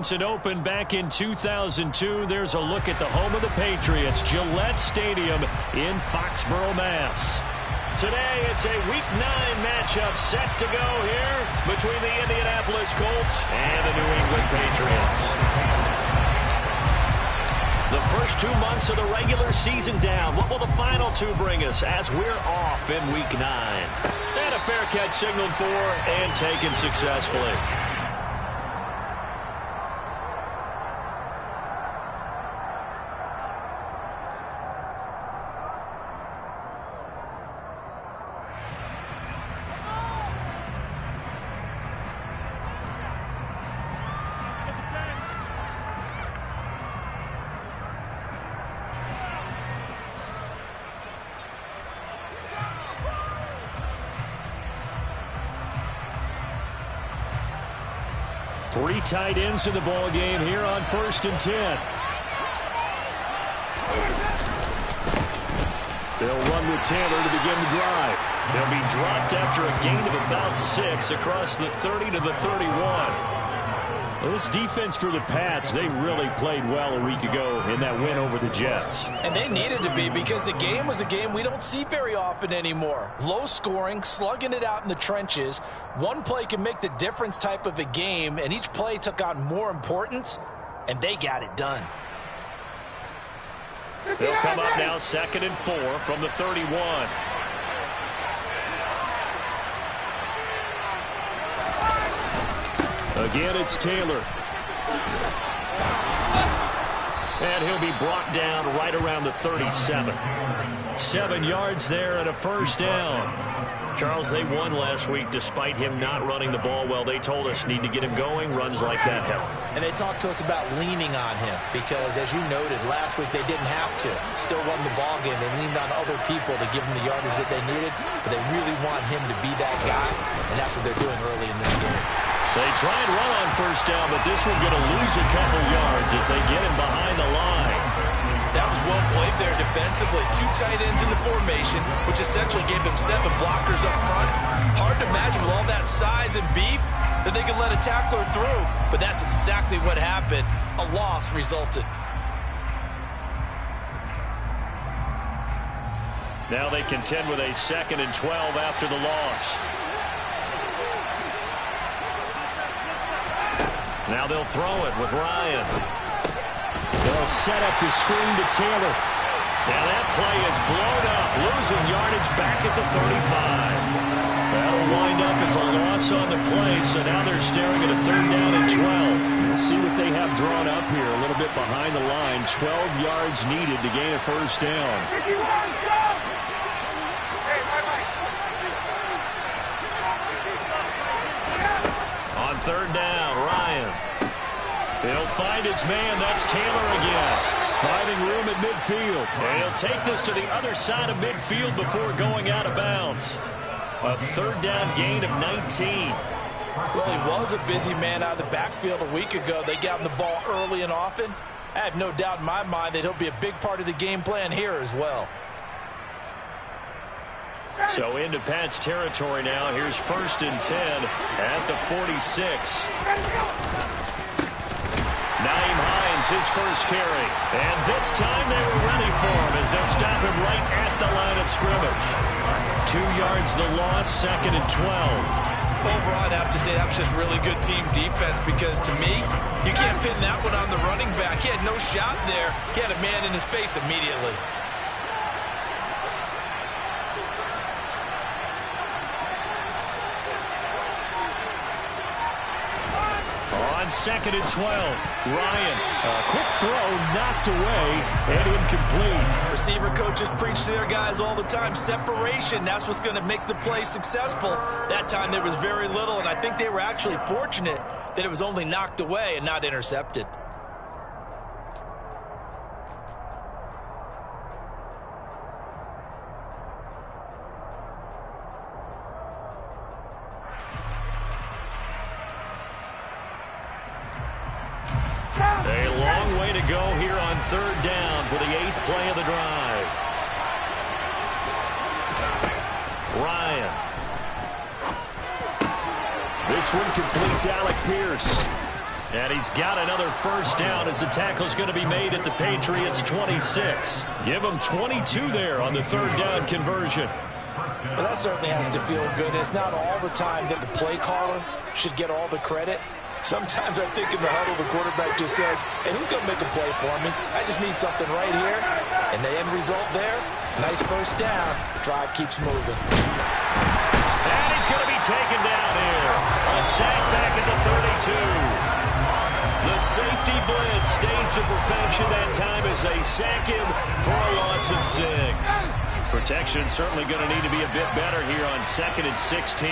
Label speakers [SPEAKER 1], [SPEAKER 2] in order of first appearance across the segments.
[SPEAKER 1] It opened back in 2002. There's a look at the home of the Patriots, Gillette Stadium in Foxborough, Mass. Today, it's a Week 9 matchup set to go here between the Indianapolis Colts and the New England Patriots. The first 2 months of the regular season down. What will the final two bring us as we're off in Week 9? And a fair catch signaled for and taken successfully. Three tight ends in the ball game here on 1st and 10. They'll run with Taylor to begin the drive. They'll be dropped after a gain of about 6 across the 30 to the 31. Well, this defense for the Pats, they really played well a week ago in that win over the Jets.
[SPEAKER 2] And they needed to be, because the game was a game we don't see very often anymore. Low scoring, slugging it out in the trenches. One play can make the difference type of a game, and each play took on more importance, and they got it done.
[SPEAKER 1] They'll come up now 2nd and 4 from the 31. Again, it's Taylor. And he'll be brought down right around the 37. 7 yards there and a first down. Charles, they won last week despite him not running the ball well. They told us need to get him going. Runs like that help.
[SPEAKER 2] And they talked to us about leaning on him because, as you noted, last week they didn't have to. Still won the ball game. They leaned on other people to give them the yardage that they needed, but they really want him to be that guy, and that's what they're doing early in this game.
[SPEAKER 1] They try and run on first down, but this one going to lose a couple yards as they get him behind the line.
[SPEAKER 2] That was well played there defensively. 2 tight ends in the formation, which essentially gave them 7 blockers up front. Hard to imagine with all that size and beef that they could let a tackler through, but that's exactly what happened. A loss resulted.
[SPEAKER 1] Now they contend with a 2nd and 12 after the loss. Now they'll throw it with Ryan. They'll set up the screen to Taylor. Now that play is blown up, losing yardage back at the 35. That'll wind up as a loss on the play, so now they're staring at a 3rd down and 12. We'll see what they have drawn up here, a little bit behind the line. 12 yards needed to gain a first down. On 3rd down, Ryan. He'll find his man. That's Taylor again. Finding room at midfield. And he'll take this to the other side of midfield before going out of bounds. A 3rd down gain of 19.
[SPEAKER 2] Well, he was a busy man out of the backfield a week ago. They got him the ball early and often. I have no doubt in my mind that he'll be a big part of the game plan here as well.
[SPEAKER 1] So into Pat's territory now. Here's 1st and 10 at the 46. Naeem Hines, his first carry. And this time they were ready for him as they'll stop him right at the line of scrimmage. 2 yards the loss, 2nd and 12.
[SPEAKER 2] Overall, I'd have to say that was just really good team defense because, to me, you can't pin that one on the running back. He had no shot there. He had a man in his face immediately.
[SPEAKER 1] On 2nd and 12, Ryan, a quick throw, knocked away, and incomplete.
[SPEAKER 2] Receiver coaches preach to their guys all the time. Separation, that's what's going to make the play successful. That time there was very little, and I think they were actually fortunate that it was only knocked away and not intercepted.
[SPEAKER 1] A long way to go here on 3rd down for the 8th play of the drive. Ryan. This one completes Alec Pierce. And he's got another first down as the tackle's going to be made at the Patriots' 26. Give him 22 there on the third down conversion.
[SPEAKER 3] Well, that certainly has to feel good. It's not all the time that the play caller should get all the credit. Sometimes I think in the huddle, the quarterback just says, hey, who's going to make a play for me? I just need something right here. And the end result there, nice first down. Drive keeps moving.
[SPEAKER 1] And he's going to be taken down here. A sack back at the 32. The safety blitz staged to perfection that time as they sack him for a loss of 6. Protection certainly going to need to be a bit better here on 2nd and 16.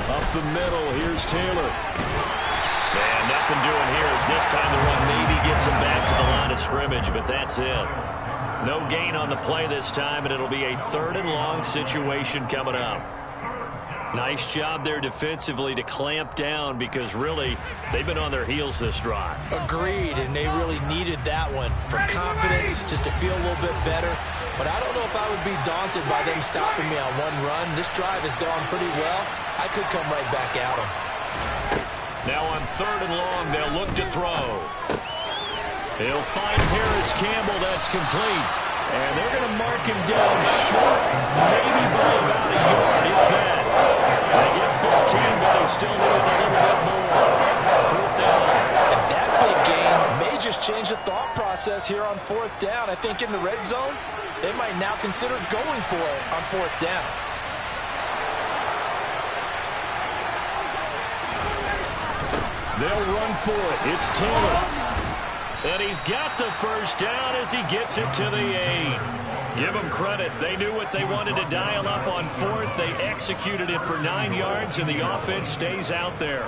[SPEAKER 1] Up the middle, here's Taylor. And nothing doing here as this time the run maybe gets him back to the line of scrimmage, but that's it. No gain on the play this time, and it'll be a 3rd and long situation coming up. Nice job there defensively to clamp down because really they've been on their heels this drive.
[SPEAKER 3] Agreed, and they really needed that one for confidence, just to feel a little bit better. But I don't know if I would be daunted by them stopping me on one run. This drive has gone pretty well. I could come right back at them.
[SPEAKER 1] Now on 3rd and long, they'll look to throw. He'll find Harris Campbell. That's complete. And they're going to mark him down short, maybe by about a yard, if that. They get 15, but they still need a little bit more. 4th down.
[SPEAKER 3] And that big gain may just change the thought process here on 4th down. I think in the red zone, they might now consider going for it on 4th down.
[SPEAKER 1] They'll run for it. It's Taylor. And he's got the first down as he gets it to the 8. Give them credit. They knew what they wanted to dial up on 4th. They executed it for 9 yards, and the offense stays out there.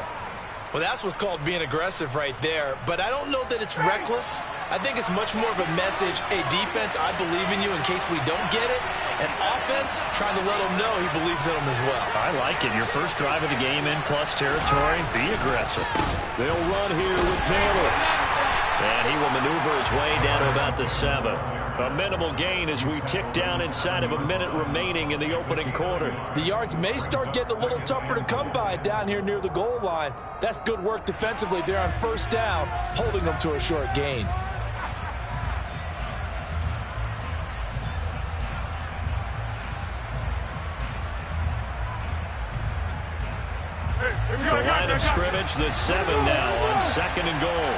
[SPEAKER 3] Well, that's what's called being aggressive right there. But I don't know that it's reckless. I think it's much more of a message, hey, defense, I believe in you in case we don't get it. And offense, trying to let him know he believes in them as well.
[SPEAKER 1] I like it. Your first drive of the game in plus territory, be aggressive. They'll run here with Taylor. And he will maneuver his way down to about the 7. A minimal gain as we tick down inside of a minute remaining in the opening quarter.
[SPEAKER 3] The yards may start getting a little tougher to come by down here near the goal line. That's good work defensively there on 1st down, holding them to a short gain.
[SPEAKER 1] The line of scrimmage, the 7 now on 2nd and goal.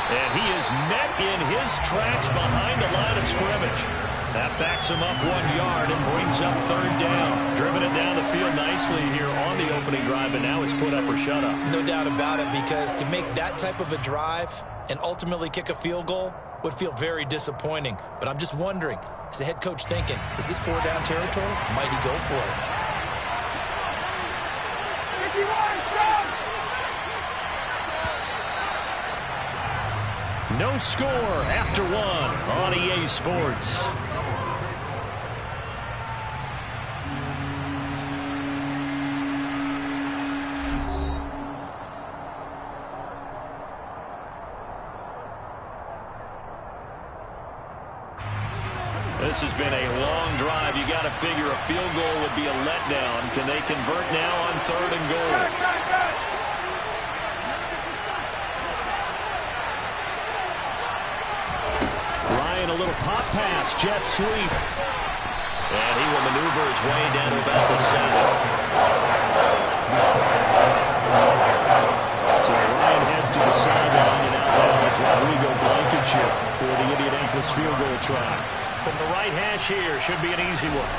[SPEAKER 1] And he is met in his tracks behind the line of scrimmage. That backs him up 1 yard and brings up 3rd down. Driven it down the field nicely here on the opening drive, and now it's put up or shut up.
[SPEAKER 3] No doubt about it, because to make that type of a drive and ultimately kick a field goal would feel very disappointing. But I'm just wondering, is the head coach thinking, is this 4-down territory? Might he go for it?
[SPEAKER 1] No score after 1 on EA Sports. This has been a long drive. You got to figure a field goal would be a letdown. Can they convert now on 3rd and goal? A little pop pass, jet sweep. And he will maneuver his way down to about the 7. So Ryan heads to the sideline, and out now is Rodrigo Blankenship for the Indianapolis field goal try. From the right hash here, should be an easy one.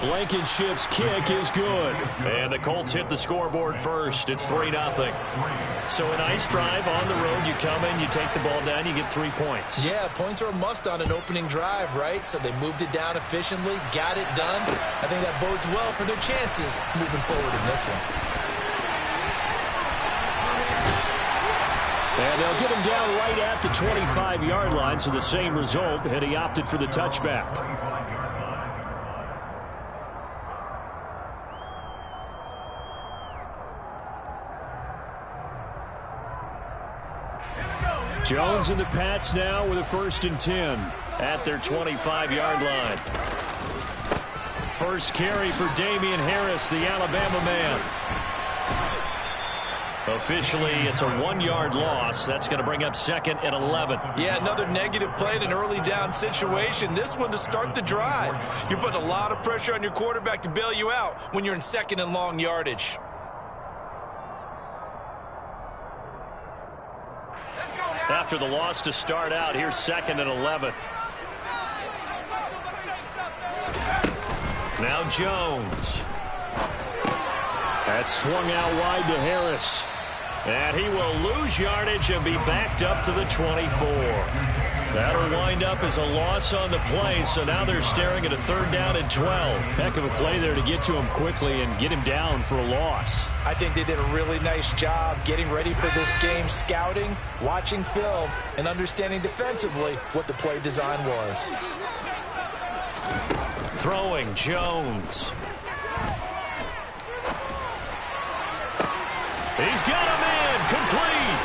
[SPEAKER 1] Blankenship's kick is good. And the Colts hit the scoreboard first. It's 3-0. So a nice drive on the road. You come in, you take the ball down, you get 3 points.
[SPEAKER 3] Yeah, points are a must on an opening drive, right? So they moved it down efficiently, got it done. I think that bodes well for their chances moving forward in this one.
[SPEAKER 1] And they'll get him down right at the 25-yard line, so the same result, and he opted for the touchback. Jones and the Pats now with a 1st and 10 at their 25-yard line. First carry for Damian Harris, the Alabama man. Officially, it's a 1-yard loss. That's going to bring up 2nd and 11.
[SPEAKER 2] Yeah, another negative play in an early down situation. This one to start the drive. You're putting a lot of pressure on your quarterback to bail you out when you're in 2nd and long yardage.
[SPEAKER 1] After the loss to start out, here's 2nd and 11. Now Jones. That's swung out wide to Harris. And he will lose yardage and be backed up to the 24. That'll wind up as a loss on the play, so now they're staring at a 3rd down and 12. Heck of a play there to get to him quickly and get him down for a loss.
[SPEAKER 3] I think they did a really nice job getting ready for this game, scouting, watching film, and understanding defensively what the play design was.
[SPEAKER 1] Throwing, Jones. He's got him in, complete.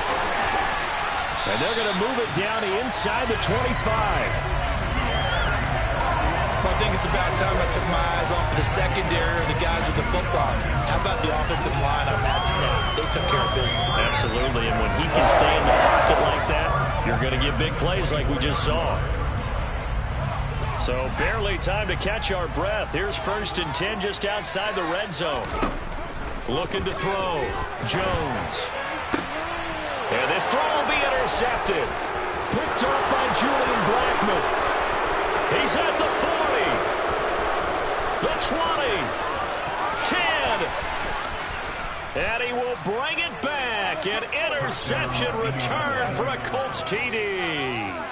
[SPEAKER 1] And they're going to move it down inside the 25.
[SPEAKER 2] I think it's about time I took my eyes off of the secondary or the guys with the football. How about the offensive line on that snap? They took care of business.
[SPEAKER 1] Absolutely, and when he can stay in the pocket like that, you're going to get big plays like we just saw. So barely time to catch our breath. Here's 1st and 10 just outside the red zone. Looking to throw. Jones. And this throw will be intercepted. Picked up by Julian Blackmon. He's at the 40. The 20. 10. And he will bring it back. An interception return for a Colts TD.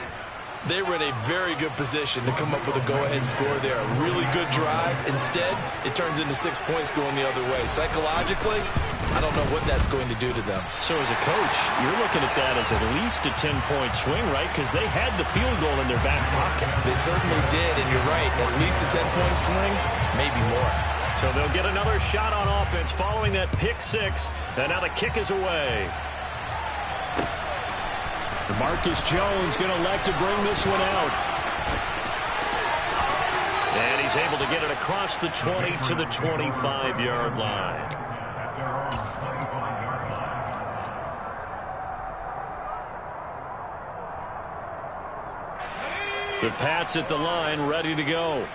[SPEAKER 2] They were in a very good position to come up with a go-ahead score there. A really good drive. Instead, it turns into 6 points going the other way. Psychologically, I don't know what that's going to do to them.
[SPEAKER 1] So as a coach, you're looking at that as at least a 10-point swing, right? Because they had the field goal in their back pocket.
[SPEAKER 2] They certainly did, and you're right. At least a 10-point swing, maybe more.
[SPEAKER 1] So they'll get another shot on offense following that pick 6. And now the kick is away. Marcus Jones going to elect to bring this one out. And he's able to get it across the 20 to the 25-yard line. The Pats at the line, ready to go.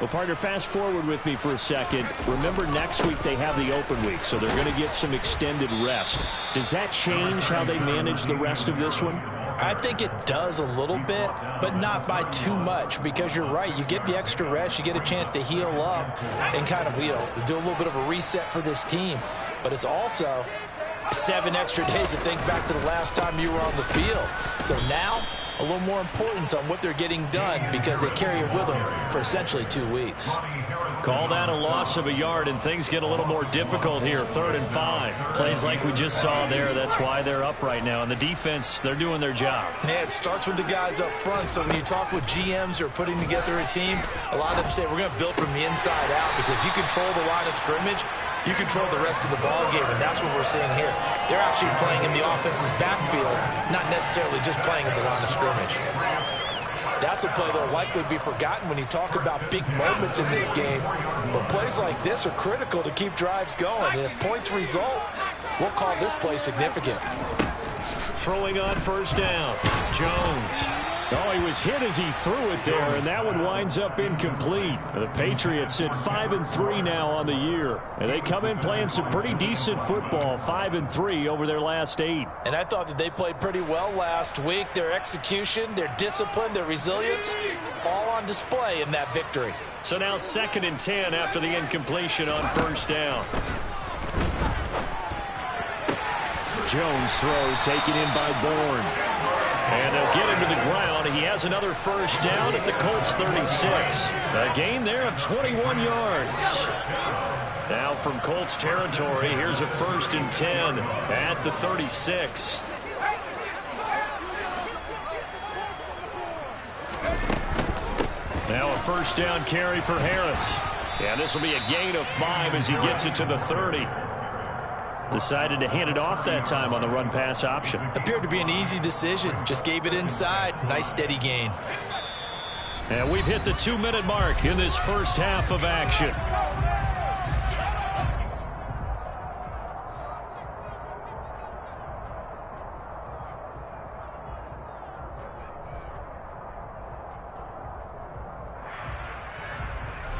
[SPEAKER 1] Well, partner, fast forward with me for a second. Remember, next week they have the open week, so they're going to get some extended rest. Does that change how they manage the rest of this one?
[SPEAKER 3] I think it does a little bit, but not by too much, because you're right. You get the extra rest, you get a chance to heal up and kind of, do a little bit of a reset for this team. But it's also 7 extra days to think back to the last time you were on the field. So now, a little more importance on what they're getting done because they carry it with them for essentially 2 weeks.
[SPEAKER 1] Call that a loss of a yard, and things get a little more difficult here. 3rd and 5. Plays like we just saw there. That's why they're up right now. And the defense, they're doing their job.
[SPEAKER 2] Yeah, it starts with the guys up front. So when you talk with GMs who are putting together a team, a lot of them say we're going to build from the inside out, because if you control the line of scrimmage, you control the rest of the ball game, and that's what we're seeing here. They're actually playing in the offense's backfield, not necessarily just playing at the line of scrimmage.
[SPEAKER 3] That's a play that will likely be forgotten when you talk about big moments in this game. But plays like this are critical to keep drives going. And if points result, we'll call this play significant.
[SPEAKER 1] Throwing on 1st down. Jones. Oh, he was hit as he threw it there, and that one winds up incomplete. The Patriots at 5-3 now on the year. And they come in playing some pretty decent football, 5-3 over their last 8.
[SPEAKER 3] And I thought that they played pretty well last week. Their execution, their discipline, their resilience, all on display in that victory.
[SPEAKER 1] So now 2nd and 10 after the incompletion on 1st down. Jones throw taken in by Bourne. And they'll get him to the ground. He has another 1st down at the Colts 36. A gain there of 21 yards. Now from Colts territory, here's a 1st and 10 at the 36. Now a 1st down carry for Harris. And this will be a gain of 5 as he gets it to the 30. Decided to hand it off that time on the run-pass option.
[SPEAKER 2] Appeared to be an easy decision. Just gave it inside. Nice steady gain.
[SPEAKER 1] And we've hit the 2-minute mark in this first half of action.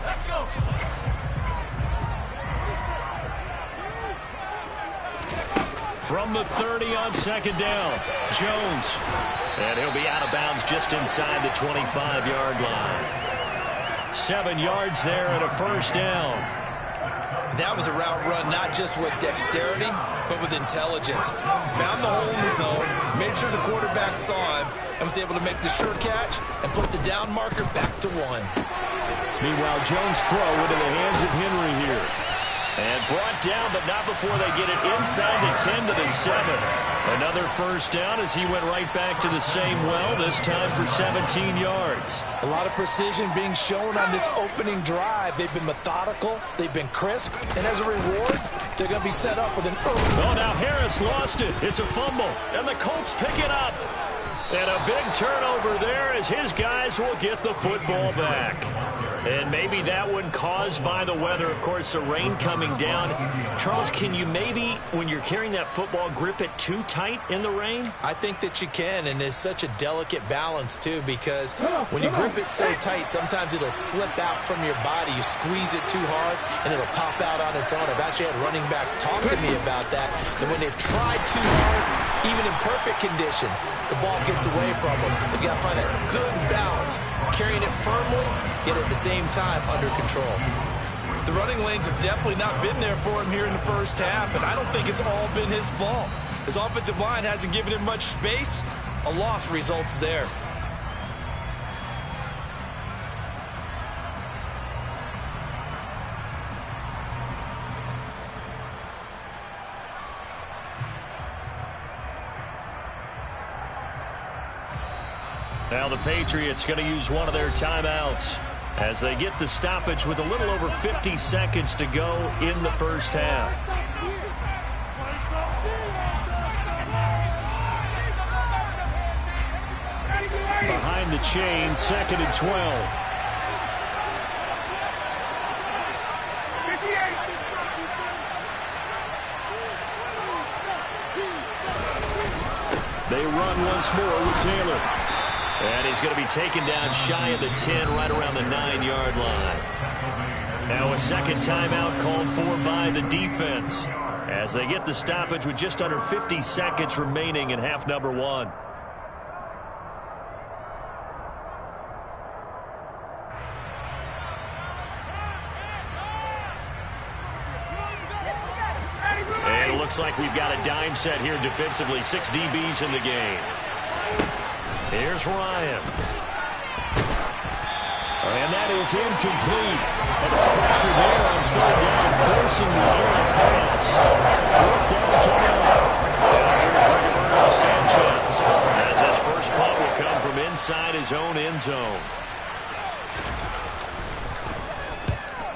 [SPEAKER 2] Let's go.
[SPEAKER 1] From the 30 on second down, Jones. And he'll be out of bounds just inside the 25-yard line. 7 yards there and a first down.
[SPEAKER 2] That was a route run not just with dexterity, but with intelligence. Found the hole in the zone, made sure the quarterback saw him, and was able to make the sure catch and put the down marker back to 1.
[SPEAKER 1] Meanwhile, Jones' throw into the hands of Henry here. And brought down, but not before they get it inside the 10 to the 7. Another first down as he went right back to the same well, this time for 17 yards.
[SPEAKER 3] A lot of precision being shown on this opening drive. They've been methodical, they've been crisp, and as a reward, they're going to be set up with an early...
[SPEAKER 1] Oh, now Harris lost it. It's a fumble, and the Colts pick it up. And a big turnover there as his guys will get the football back. And maybe that one caused by the weather. Of course, the rain coming down. Charles, can you maybe, when you're carrying that football, grip it too tight in the rain?
[SPEAKER 2] I think that you can, and it's such a delicate balance, too, because when you grip it so tight, sometimes it'll slip out from your body. You squeeze it too hard, and it'll pop out on its own. I've actually had running backs talk to me about that, that when they've tried too hard, even in perfect conditions, the ball gets away from them. They've got to find a good balance, carrying it firmly, yet at the same time under control. The running lanes have definitely not been there for him here in the first half, and I don't think it's all been his fault. His offensive line hasn't given him much space. A loss results there.
[SPEAKER 1] Now the Patriots going to use one of their timeouts as they get the stoppage with a little over 50 seconds to go in the first half. Behind the chain, 2nd and 12. They run once more with Taylor. And he's going to be taken down shy of the 10, right around the 9-yard line. Now a second timeout called for by the defense as they get the stoppage with just under 50 seconds remaining in half number 1. And it looks like we've got a dime set here defensively. 6 DBs in the game. Here's Ryan. And that is incomplete. And the pressure there on 3rd down, forcing the errant pass. 4th down coming up. And here's Roberto Sanchez as his first punt will come from inside his own end zone.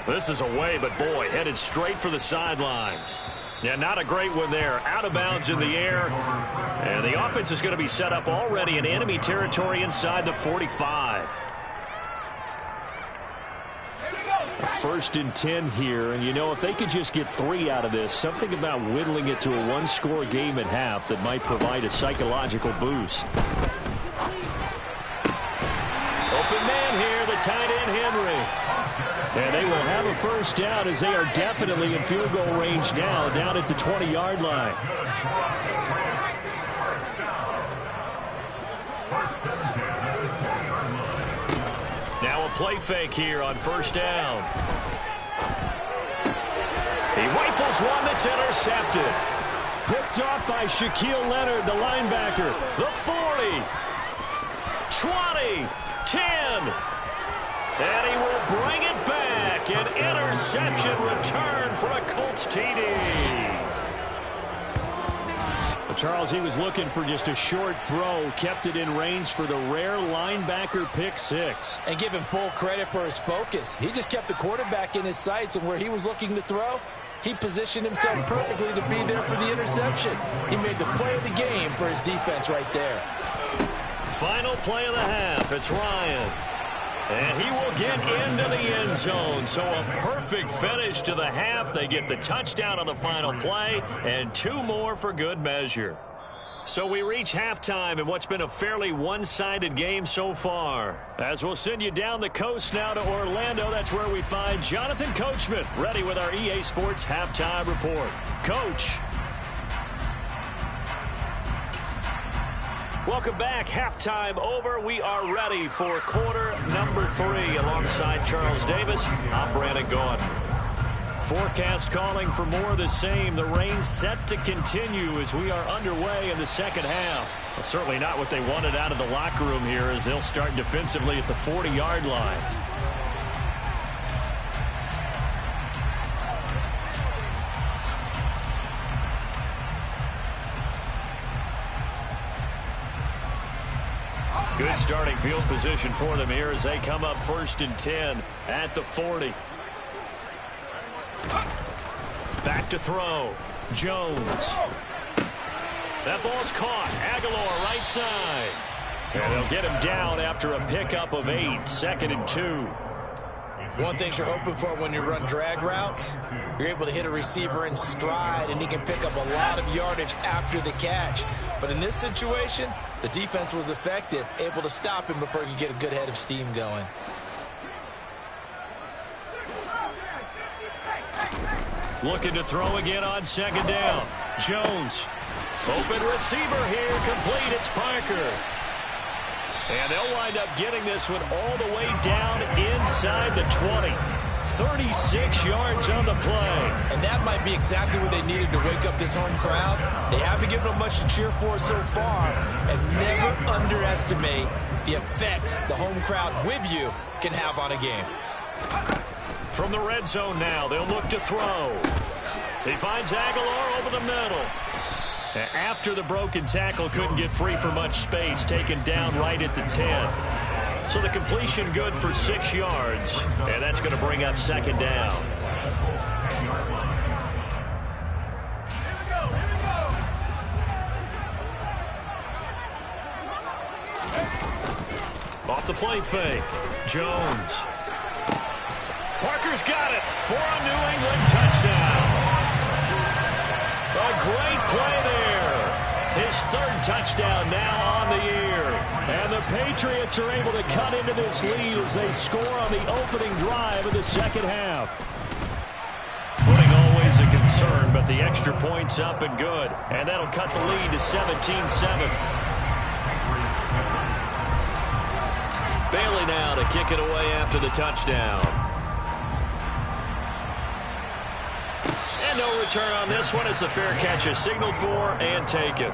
[SPEAKER 1] This is away, but boy, headed straight for the sidelines. Yeah, not a great one there. Out of bounds in the air. And the offense is going to be set up already in enemy territory inside the 45. 1st and 10 here. And, you know, if they could just get 3 out of this, something about whittling it to a 1-score game at half that might provide a psychological boost. Open man here, the tight end Henry. And they will have a first down as they are definitely in field goal range now, down at the 20-yard line. Now a play fake here on first down. He rifles one that's intercepted. Picked off by Shaquille Leonard, the linebacker. The 40, 20, 10. And he will bring it back. An interception return for a Colts TD. Well, Charles, he was looking for just a short throw. Kept it in range for the rare linebacker pick 6.
[SPEAKER 3] And give him full credit for his focus. He just kept the quarterback in his sights, and where he was looking to throw, He positioned himself perfectly to be there for the interception. He made the play of the game for his defense right there.
[SPEAKER 1] Final play of the half. It's Ryan. And he will get into the end zone. So a perfect finish to the half. They get the touchdown on the final play, and 2 more for good measure. So we reach halftime in what's been a fairly one-sided game so far. As we'll send you down the coast now to Orlando, that's where we find Jonathan Coachman ready with our EA Sports Halftime Report. Coach. Welcome back. Halftime over. We are ready for quarter number 3. Alongside Charles Davis, I'm Brandon Gaudin. Forecast calling for more of the same. The rain set to continue as we are underway in the second half. Well, certainly not what they wanted out of the locker room here as they'll start defensively at the 40-yard line. Good starting field position for them here as they come up 1st and 10 at the 40. Back to throw. Jones. That ball's caught. Aguilar right side. And they'll get him down after a pickup of 8. 2nd and 2.
[SPEAKER 3] One thing you're hoping for when you run drag routes, you're able to hit a receiver in stride, and he can pick up a lot of yardage after the catch. But in this situation, the defense was effective, able to stop him before he could get a good head of steam going.
[SPEAKER 1] Looking to throw again on 2nd down. Jones. Open receiver here. Complete. It's Parker. And they'll wind up getting this one all the way down inside the 20. 36 yards on the play.
[SPEAKER 3] And that might be exactly what they needed to wake up this home crowd. They haven't given them much to cheer for so far. And never underestimate the effect the home crowd with you can have on a game.
[SPEAKER 1] From the red zone now, they'll look to throw. He finds Aguilar over the middle. After the broken tackle, couldn't get free for much space, taken down right at the 10. So the completion good for 6 yards, and that's going to bring up 2nd down. Off the play fake, Jones. Parker's got it for a New England touchdown. A great play there. His 3rd touchdown now on the year. And the Patriots are able to cut into this lead as they score on the opening drive of the second half. Footing always a concern, but the extra point's up and good. And that'll cut the lead to 17-7. Bailey now to kick it away after the touchdown. And no return on this one as the fair catch is signaled for and taken.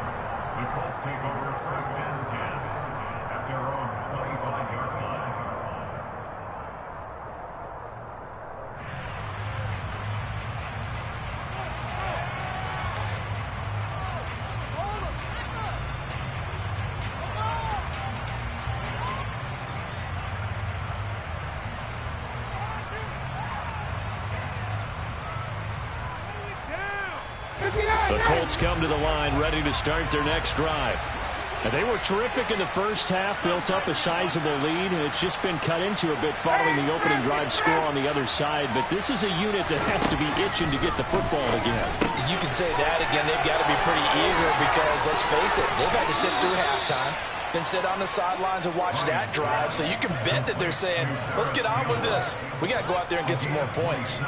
[SPEAKER 1] The Colts come to the line ready to start their next drive. And they were terrific in the first half, built up a sizable lead, and it's just been cut into a bit following the opening drive score on the other side. But this is a unit that has to be itching to get the football again.
[SPEAKER 3] You can say that again. They've got to be pretty eager because, let's face it, they've had to sit through halftime, then sit on the sidelines and watch that drive. So you can bet that they're saying, let's get on with this. We got to go out there and get some more points.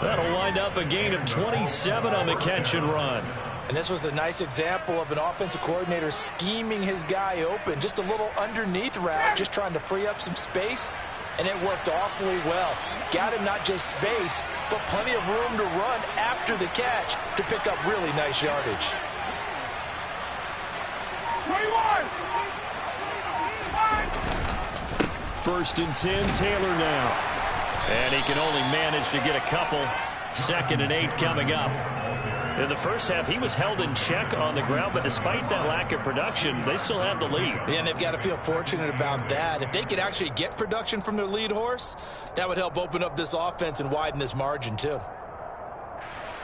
[SPEAKER 1] That'll wind up a gain of 27 on the catch and run.
[SPEAKER 3] And this was a nice example of an offensive coordinator scheming his guy open. Just a little underneath route, just trying to free up some space, and it worked awfully well. Got him not just space, but plenty of room to run after the catch to pick up really nice yardage.
[SPEAKER 1] 1st and 10, Taylor now. And he can only manage to get a couple. 2nd and 8 coming up. In the first half, he was held in check on the ground, but despite that lack of production, they still have the lead.
[SPEAKER 3] Yeah, and they've got to feel fortunate about that. If they could actually get production from their lead horse, that would help open up this offense and widen this margin too.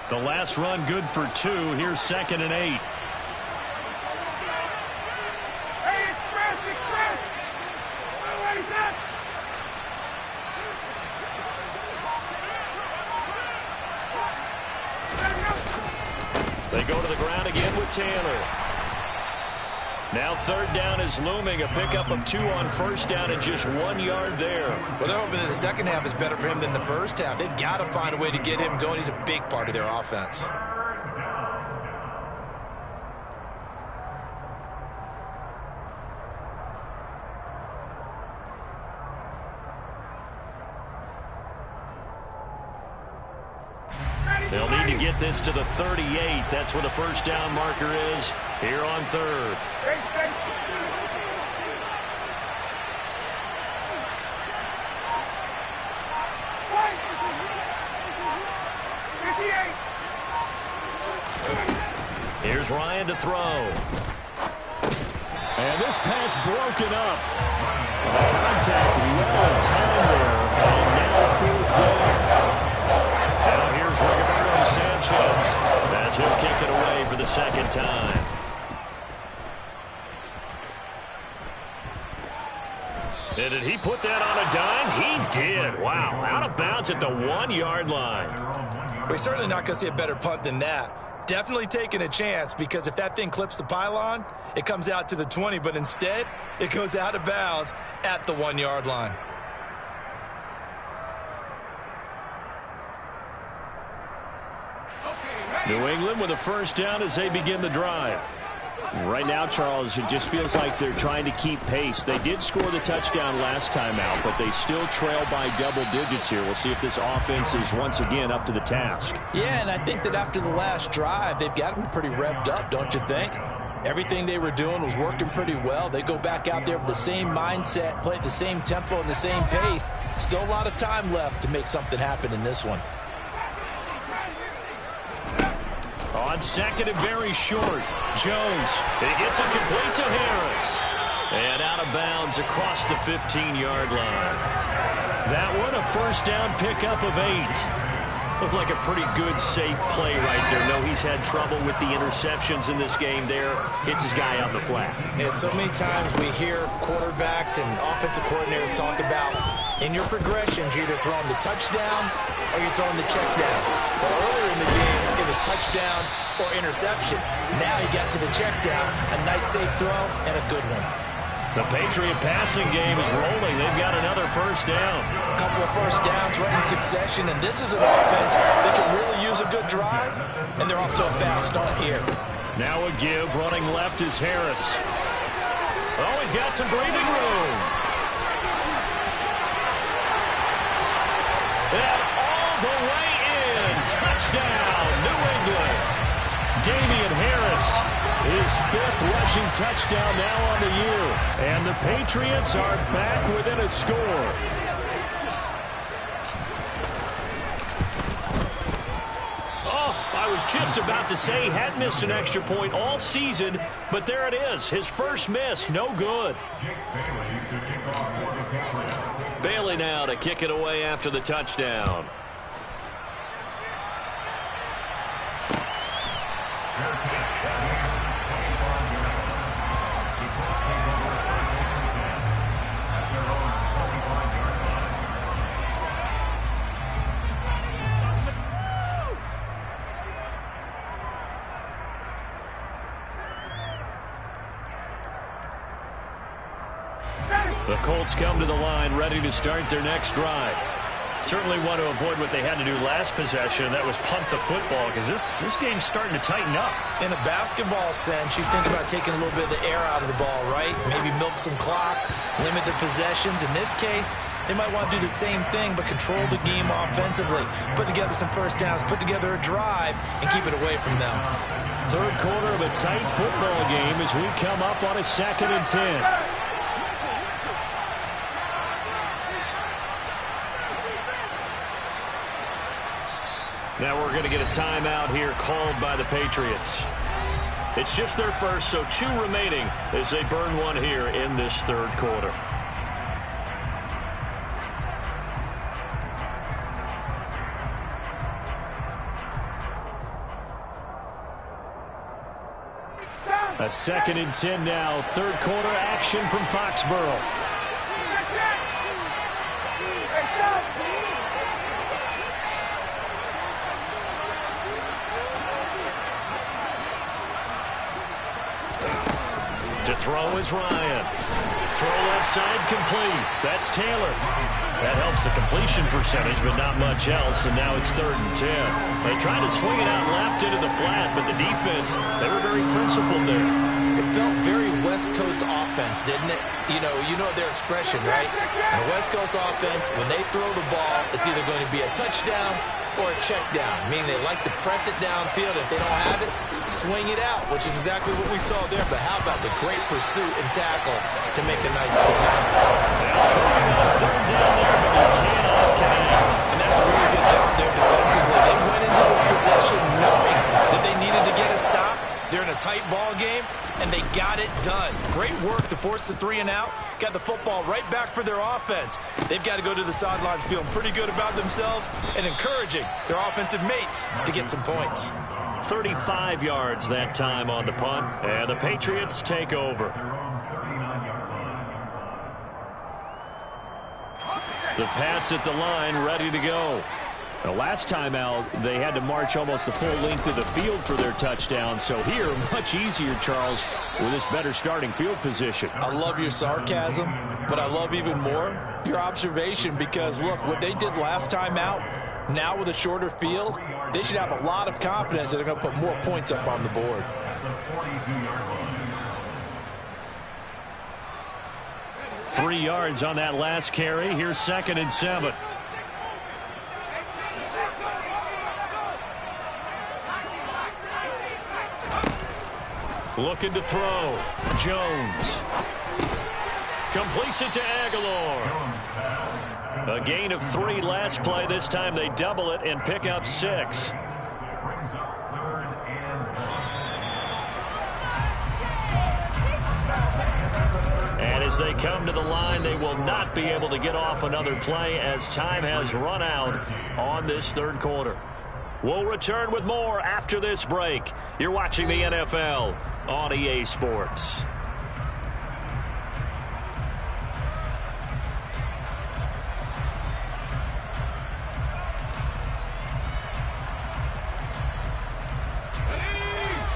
[SPEAKER 1] The last run good for 2. Here's 2nd and 8. They go to the ground again with Taylor. Now 3rd down is looming. A pickup of 2 on 1st down and just 1 yard there.
[SPEAKER 2] Well, they're hoping that the second half is better for him than the first half. They've got to find a way to get him going. He's a big part of their offense.
[SPEAKER 1] They'll need to get this to the 38. That's what a 1st down marker is here on 3rd. Here's Ryan to throw. And this pass broken up. The contact well timed there. And now 4th down. Now here's Rigoberto Sanchez as he'll kick it away for the 2nd time. And did he put that on a dime? He did. Wow. Out of bounds at the 1 yard line.
[SPEAKER 2] We're certainly not going to see a better punt than that. Definitely taking a chance, because if that thing clips the pylon, it comes out to the 20, but instead it goes out of bounds at the 1 yard line.
[SPEAKER 1] New England with a 1st down as they begin the drive.
[SPEAKER 4] Right now, Charles, it just feels like they're trying to keep pace. They did score the touchdown last time out, but they still trail by double digits here. We'll see if this offense is once again up to the task.
[SPEAKER 3] Yeah, and I think that after the last drive, they've got to be pretty revved up, don't you think? Everything they were doing was working pretty well. They go back out there with the same mindset, play at the same tempo and the same pace. Still a lot of time left to make something happen in this one.
[SPEAKER 1] On 2nd and very short, Jones. He gets it complete to Harris. And out of bounds across the 15-yard line. That one a 1st down pickup of 8. Looked like a pretty good, safe play right there. No, he's had trouble with the interceptions in this game there. Hits his guy out in the flat.
[SPEAKER 2] Yeah, so many times we hear quarterbacks and offensive coordinators talk about, in your progressions, you're either throwing the touchdown or you're throwing the check down. But earlier in the game, it was touchdown or interception. Now he got to the check down, a nice safe throw, and a good one.
[SPEAKER 1] The Patriot passing game is rolling. They've got another 1st down.
[SPEAKER 3] A couple of 1st downs right in succession, and this is an offense that can really use a good drive, and they're off to a fast start here.
[SPEAKER 1] Now a give. Running left is Harris. Oh, he's got some breathing room. And all the way in. Touchdown, New England. Damian Harris, his 5th rushing touchdown now on the year. And the Patriots are back within a score. Oh, I was just about to say he had missed an extra point all season, but there it is. His first miss, no good. Bailey now to kick it away after the touchdown. The Colts come to the line ready to start their next drive. Certainly want to avoid what they had to do last possession. That was punt the football, because this game's starting to tighten up.
[SPEAKER 2] In a basketball sense, you think about taking a little bit of the air out of the ball, right? Maybe milk some clock, limit the possessions. In this case, they might want to do the same thing, but control the game offensively. Put together some 1st downs, put together a drive, and keep it away from them.
[SPEAKER 1] 3rd quarter of a tight football game as we come up on a 2nd and 10. Now we're going to get a timeout here called by the Patriots. It's just their first, so 2 remaining as they burn one here in this 3rd quarter.
[SPEAKER 4] A 2nd and 10 now. Third quarter action from Foxborough. To throw is Ryan. Throw left side complete. That's Taylor. That helps the completion percentage, but not much else, and now it's 3rd and 10. They tried to swing it out left into the flat, but the defense, they were very principled there.
[SPEAKER 2] It felt very West Coast offense, didn't it? You know their expression, right? In a West Coast offense, when they throw the ball, it's either going to be a touchdown or a check down, meaning they like to press it downfield. If they don't have it, swing it out, which is exactly what we saw there. But how about the great pursuit and tackle to make a nice play?
[SPEAKER 4] Third down there, but they cannot connect.
[SPEAKER 2] And that's a really good job there defensively. They went into this possession knowing that they needed to get a stop. They're in a tight ball game, and they got it done. Great work to force the 3 and out. Got the football right back for their offense. They've got to go to the sidelines feeling pretty good about themselves and encouraging their offensive mates to get some points.
[SPEAKER 4] 35 yards that time on the punt, and the Patriots take over. The Pats at the line, ready to go. The last time out, they had to march almost the full length of the field for their touchdown. So here, much easier, Charles, with this better starting field position.
[SPEAKER 3] I love your sarcasm, but I love even more your observation because, look, what they did last time out, now with a shorter field, they should have a lot of confidence that they're going to put more points up on the board.
[SPEAKER 4] Three yards on that last carry. Here's 2nd and 7. Looking to throw. Jones. Completes it to Aguilar. A gain of 3 last play. This time they double it and pick up 6. And as they come to the line, they will not be able to get off another play as time has run out on this third quarter. We'll return with more after this break. You're watching the NFL on EA Sports.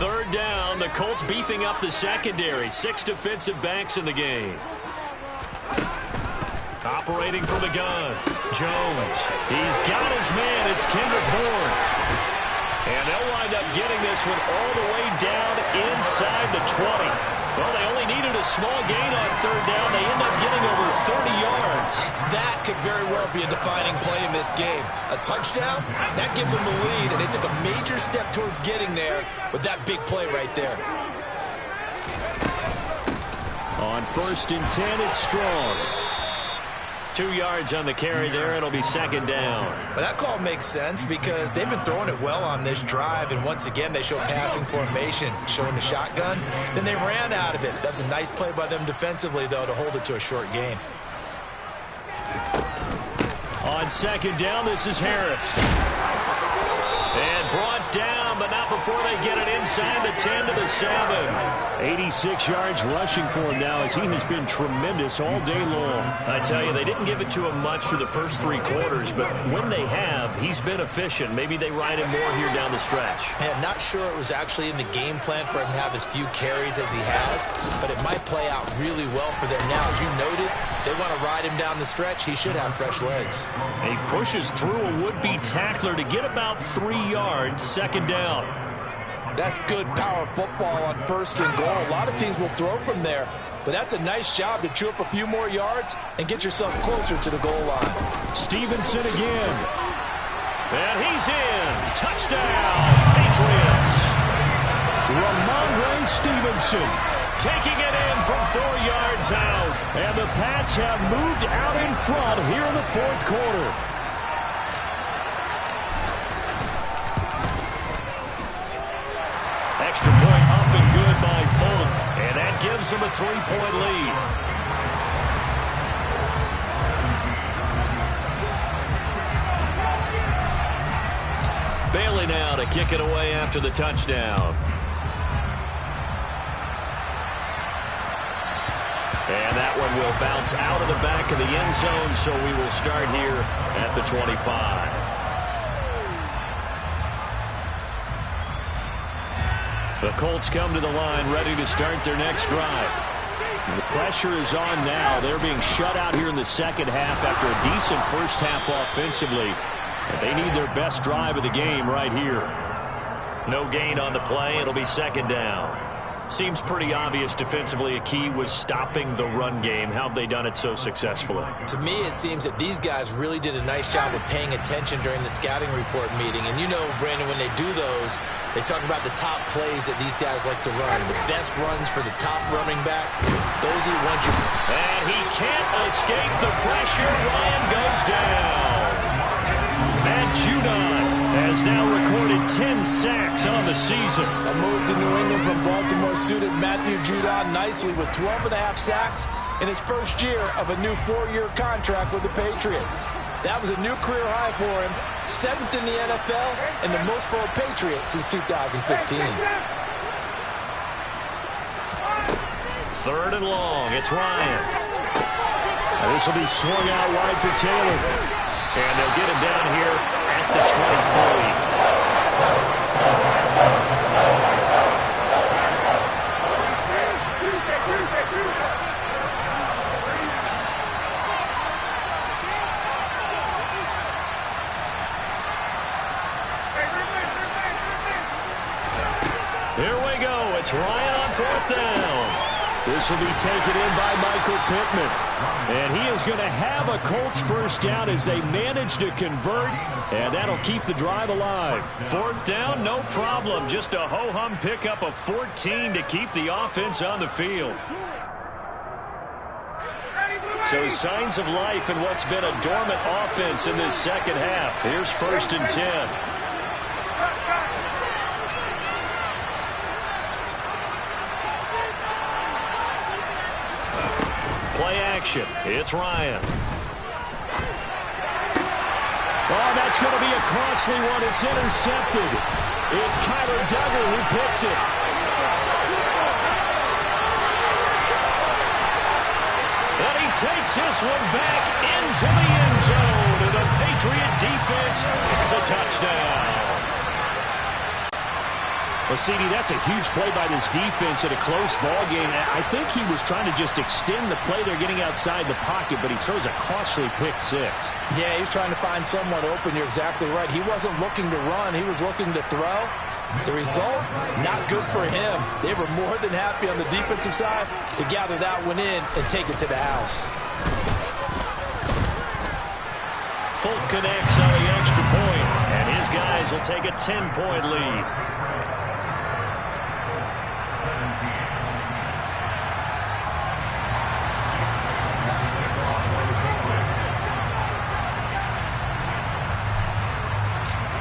[SPEAKER 4] Third down, the Colts beefing up the secondary. 6 defensive backs in the game. Operating from the gun, Jones. He's got his man. It's Kendrick Bourne. And they'll wind up getting this one all the way down inside the 20. Well, they only needed a small gain on third down. They end up getting over 30 yards.
[SPEAKER 2] That could very well be a defining play in this game. A touchdown, that gives them the lead, and they took a major step towards getting there with that big play right there.
[SPEAKER 4] On 1st and 10, it's Strong. 2 yards on the carry there. It'll be 2nd down.
[SPEAKER 2] But that call makes sense because they've been throwing it well on this drive, and once again they show passing formation, showing the shotgun. Then they ran out of it. That's a nice play by them defensively, though, to hold it to a short gain.
[SPEAKER 4] On 2nd down, this is Harris. And brought down, but not before they get it inside the 10 to the 7. 86 yards rushing for him now as he has been tremendous all day long.
[SPEAKER 1] I tell you, they didn't give it to him much for the first 3 quarters, but when they have, he's been efficient. Maybe they ride him more here down the stretch.
[SPEAKER 2] Man, not sure it was actually in the game plan for him to have as few carries as he has, but it might play out really well for them now. As you noted, if they want to ride him down the stretch, he should have fresh legs.
[SPEAKER 1] He pushes through a would-be tackler to get about 3 yards, 2nd down.
[SPEAKER 3] That's good power football on 1st and goal. A lot of teams will throw from there, but that's a nice job to chew up a few more yards and get yourself closer to the goal line.
[SPEAKER 4] Stevenson again.
[SPEAKER 1] And he's in. Touchdown, Patriots.
[SPEAKER 4] Ramondre Stevenson
[SPEAKER 1] taking it in from 4 yards out.
[SPEAKER 4] And the Pats have moved out in front here in the 4th quarter.
[SPEAKER 1] Extra point up and good by Folk. And that gives them a 3-point lead. Bailey now to kick it away after the touchdown. And that one will bounce out of the back of the end zone, so we will start here at the 25. The Colts come to the line, ready to start their next drive. The pressure is on now. They're being shut out here in the second half after a decent first half offensively. They need their best drive of the game right here. No gain on the play. It'll be second down. Seems pretty obvious defensively a key was stopping the run game. How have they done it so successfully?
[SPEAKER 3] To me, it seems that these guys really did a nice job of paying attention during the scouting report meeting. And you know, Brandon, when they do those, they talk about the top plays that these guys like to run. The best runs for the top running back, those are the ones you...
[SPEAKER 1] And he can't escape the pressure. Ryan goes down. And Judon has now recorded 10 sacks on the season.
[SPEAKER 3] A move to New England from Baltimore suited Matthew Judon nicely with 12.5 sacks in his first year of a new 4-year contract with the Patriots. That was a new career high for him, 7th in the NFL, and the most for a Patriot since 2015.
[SPEAKER 1] Third and long, it's Ryan. And this will be swung out wide for Taylor. And they'll get him down here at the 23. Here we go. It's Ryan on fourth down. This will be taken in by Michael Pittman. And he is going to have a Colts first down as they manage to convert. And that'll keep the drive alive. Fourth down, no problem. Just a ho-hum pickup of 14 to keep the offense on the field. So signs of life in what's been a dormant offense in this second half. Here's first and 10. Play action. It's Ryan. Oh, that's going to be a costly one. It's intercepted. It's Kyler Duggar who picks it. And he takes this one back into the end zone. And the Patriot defense has a touchdown. Well, CD, that's a huge play by this defense in a close ball game. I think he was trying to just extend the play. They're getting outside the pocket, but he throws a costly pick six.
[SPEAKER 3] Yeah, he's trying to find someone open. You're exactly right. He wasn't looking to run. He was looking to throw. The result, not good for him. They were more than happy on the defensive side to gather that one in and take it to the house.
[SPEAKER 1] Folk connects on the extra point, and his guys will take a 10-point lead.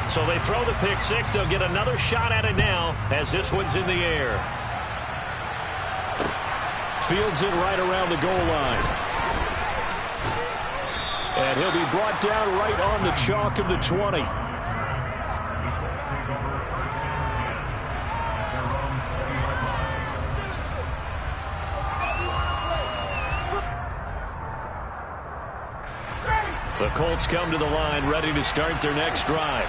[SPEAKER 1] So they throw the pick six. They'll get another shot at it now as this one's in the air. Fields it right around the goal line. And he'll be brought down right on the chalk of the 20. The Colts come to the line ready to start their next drive.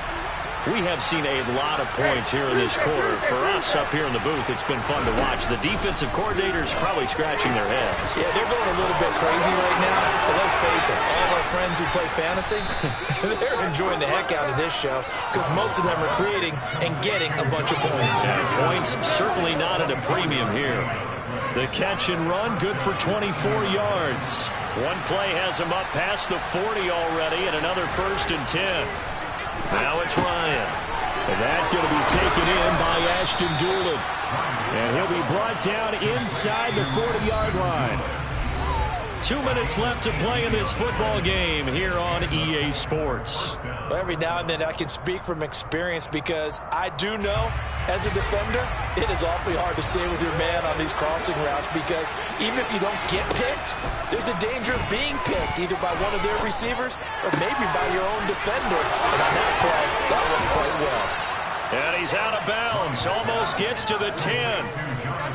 [SPEAKER 1] We have seen a lot of points here in this quarter. For us up here in the booth, it's been fun to watch. The defensive coordinators probably scratching their heads.
[SPEAKER 3] Yeah, they're going a little bit crazy right now. But let's face it, all of our friends who play fantasy, they're enjoying the heck out of this show because most of them are creating and getting a bunch of points.
[SPEAKER 1] And points certainly not at a premium here. The catch and run, good for 24 yards. One play has him up past the 40 already, and another first and 10. Now it's Ryan. And that's going to be taken in by Ashton Dulin. And he'll be brought down inside the 40-yard line. 2 minutes left to play in this football game here on EA Sports.
[SPEAKER 3] Every now and then I can speak from experience because I do know as a defender it is awfully hard to stay with your man on these crossing routes because even if you don't get picked, there's a danger of being picked either by one of their receivers or maybe by your own defender. And on that play, that went quite well.
[SPEAKER 4] And he's out of bounds. Almost gets to the 10.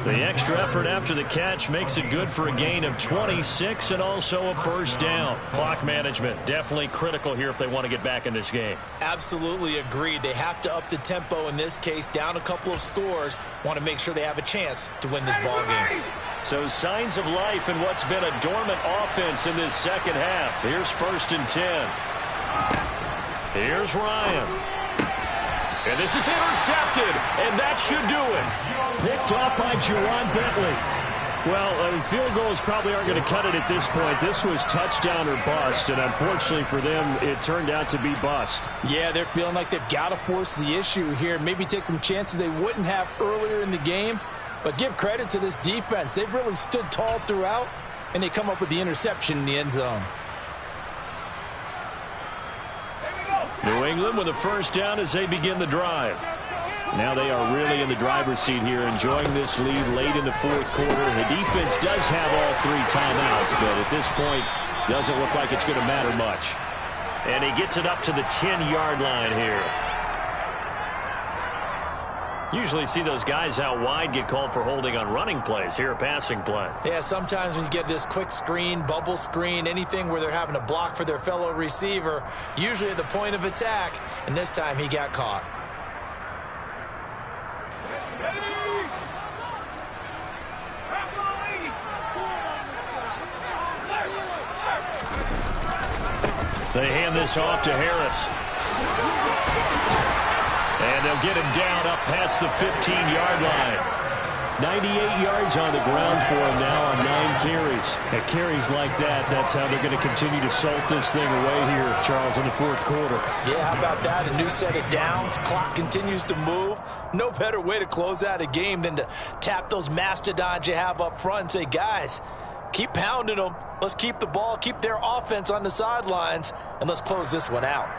[SPEAKER 4] The extra effort after the catch makes it good for a gain of 26 and also a first down. Clock management definitely critical here if they want to get back in this game.
[SPEAKER 3] Absolutely agreed. They have to up the tempo in this case, down a couple of scores. Want to make sure they have a chance to win this ball game.
[SPEAKER 4] So signs of life in what's been a dormant offense in this second half. Here's 1st and 10. Here's Ryan. And this is intercepted, and that should do it. Picked off by Juwan Bentley. Well, field goals probably aren't going to cut it at this point. This was touchdown or bust, and unfortunately for them, it turned out to be bust.
[SPEAKER 3] Yeah, they're feeling like they've got to force the issue here. Maybe take some chances they wouldn't have earlier in the game. But give credit to this defense. They've really stood tall throughout, and they come up with the interception in the end zone.
[SPEAKER 4] New England with a first down as they begin the drive. Now they are really in the driver's seat here, enjoying this lead late in the fourth quarter. The defense does have all 3 timeouts, but at this point, doesn't look like it's going to matter much. And he gets it up to the 10-yard line here. Usually see those guys out wide get called for holding on running plays. Here a passing play.
[SPEAKER 3] Yeah, sometimes when you get this quick screen, bubble screen, anything where they're having to block for their fellow receiver, usually at the point of attack, and this time he got caught.
[SPEAKER 4] They hand this off to Harris. And they'll get him down up past the 15-yard line. 98 yards on the ground for him now on 9 carries. At carries like that, that's how they're going to continue to salt this thing away here, Charles, in the fourth quarter.
[SPEAKER 3] Yeah, how about that? A new set of downs. Clock continues to move. No better way to close out a game than to tap those mastodons you have up front and say, guys, keep pounding them. Let's keep the ball, keep their offense on the sidelines, and let's close this one out.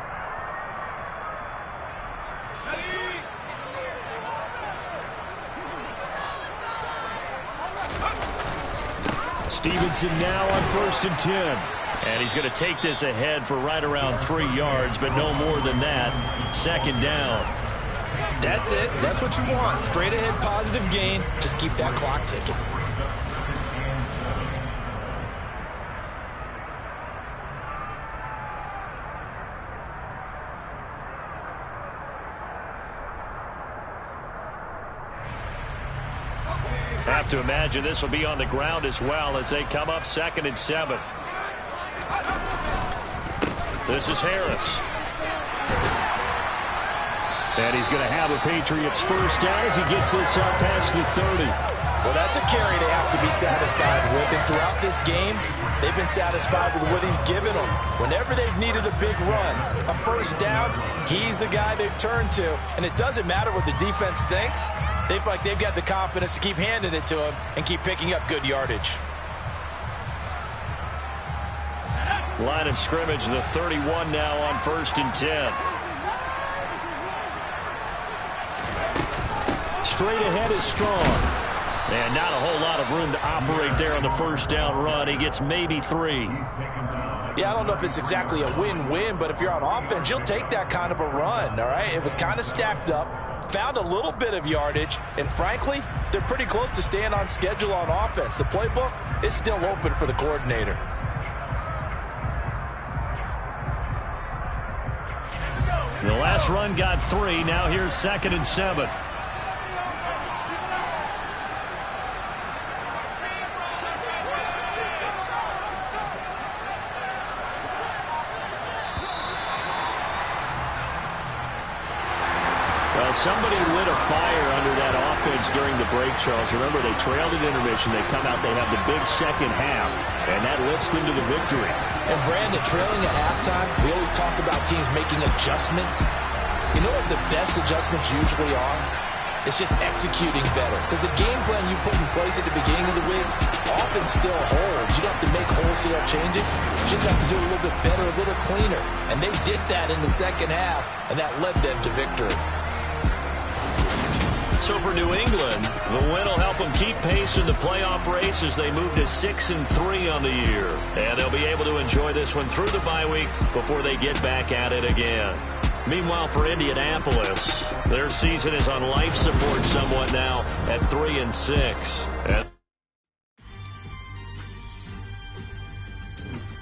[SPEAKER 4] Stevenson now on 1st and 10. And he's going to take this ahead for right around 3 yards, but no more than that. 2nd down.
[SPEAKER 3] That's it. That's what you want. Straight ahead positive gain. Just keep that clock ticking.
[SPEAKER 4] Have to imagine this will be on the ground as well as they come up 2nd and 7. This is Harris. And he's going to have a Patriots first down as he gets this up past the 30.
[SPEAKER 3] Well, that's a carry they have to be satisfied with. And throughout this game, they've been satisfied with what he's given them. Whenever they've needed a big run, a first down, he's the guy they've turned to. And it doesn't matter what the defense thinks. They feel like they've got the confidence to keep handing it to him and keep picking up good yardage.
[SPEAKER 4] Line of scrimmage, the 31 now on 1st and 10. Straight ahead is Strong. And not a whole lot of room to operate there on the first down run. He gets maybe 3.
[SPEAKER 3] Yeah, I don't know if it's exactly a win-win, but if you're on offense, you'll take that kind of a run, all right? It was kind of stacked up, found a little bit of yardage, and frankly, they're pretty close to staying on schedule on offense. The playbook is still open for the coordinator.
[SPEAKER 4] The last run got 3. Now here's 2nd and 7. Somebody lit a fire under that offense during the break, Charles. Remember, they trailed at intermission. They come out, they have the big second half, and that lifts them to the victory.
[SPEAKER 3] And Brandon, trailing at halftime, we always talk about teams making adjustments. You know what the best adjustments usually are? It's just executing better. Because the game plan you put in place at the beginning of the week often still holds. You don't have to make wholesale changes. You just have to do a little bit better, a little cleaner. And they did that in the second half, and that led them to victory.
[SPEAKER 4] So for New England, the win will help them keep pace in the playoff race as they move to 6-3 on the year. And they'll be able to enjoy this one through the bye week before they get back at it again.
[SPEAKER 1] Meanwhile, for Indianapolis, their season is on life support somewhat now at 3-6.